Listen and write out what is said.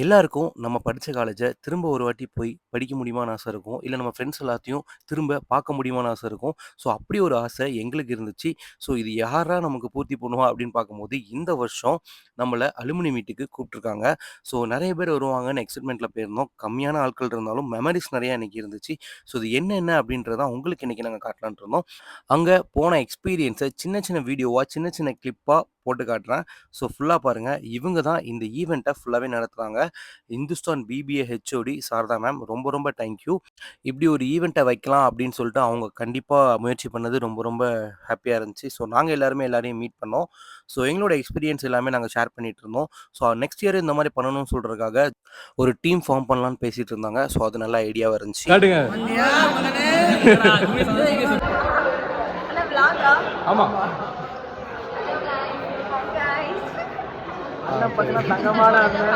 எல்லாருக்கும் நம்ம படிச்ச காலேஜ திரும்ப ஒரு வாட்டி போய் படிக்க முடியுமான்னு ஆசை இருக்கும். இல்ல நம்ம ஃப்ரெண்ட்ஸ் எல்லாத்தையும் திரும்ப பார்க்க முடியுமான்னு ஆசை இருக்கும். ஸோ அப்படி ஒரு ஆசை எங்களுக்கு இருந்துச்சு. ஸோ இது யாரா நமக்கு பூர்த்தி பண்ணுவா அப்படின்னு பார்க்கும்போது, இந்த வருஷம் நம்மள அலுமினி மீட்டுக்கு கூப்பிட்டுருக்காங்க. ஸோ நெறைய பேர் வருவாங்கன்னு எக்ஸைட்மெண்ட்ல போயிருந்தோம். கம்மியான ஆட்கள் இருந்தாலும் மெமரீஸ் நெறைய அன்னைக்கு இருந்துச்சு. ஸோ இது என்னென்ன அப்படின்றத உங்களுக்கு இன்னைக்கு நாங்க காட்டலான்ட்டு இருந்தோம். அங்க போன எக்ஸ்பீரியன்ஸ சின்ன சின்ன வீடியோவா, சின்ன சின்ன கிளிப்பா போட்டு காட்டுறேன். ஸோ ஃபுல்லா பாருங்க. இவங்க தான் இந்த ஈவென்ட்ட ஃபுல்லாவே நடத்துறாங்க. Hindustan BBA HOD Sharada ma'am. ரொம்ப ரொம்ப தேங்க் யூ. இப்படி ஒரு ஈவென்ட்ட வைக்கலாம் அப்படின்னு சொல்லிட்டு அவங்க கண்டிப்பா முயற்சி பண்ணது ரொம்ப ரொம்ப ஹேப்பியா இருந்துச்சு. ஸோ நாங்க எல்லாருமே எல்லாரையும் மீட் பண்ணோம். ஸோ எங்களோட எக்ஸ்பீரியன்ஸ் எல்லாமே நாங்க ஷேர் பண்ணிட்டு இருந்தோம். ஸோ நெக்ஸ்ட் இயர் இந்த மாரி பண்ணணும்னு சொல்றதுக்காக ஒரு டீம் ஃபார்ம் பண்ணலான்னு பேசிட்டு இருந்தாங்க. ஸோ அது நல்ல ஐடியாவா இருந்துச்சு. காட்டுங்க. ஆமா. அண்ணன் பார்த்தீங்கன்னா தங்கமான அண்ணன்.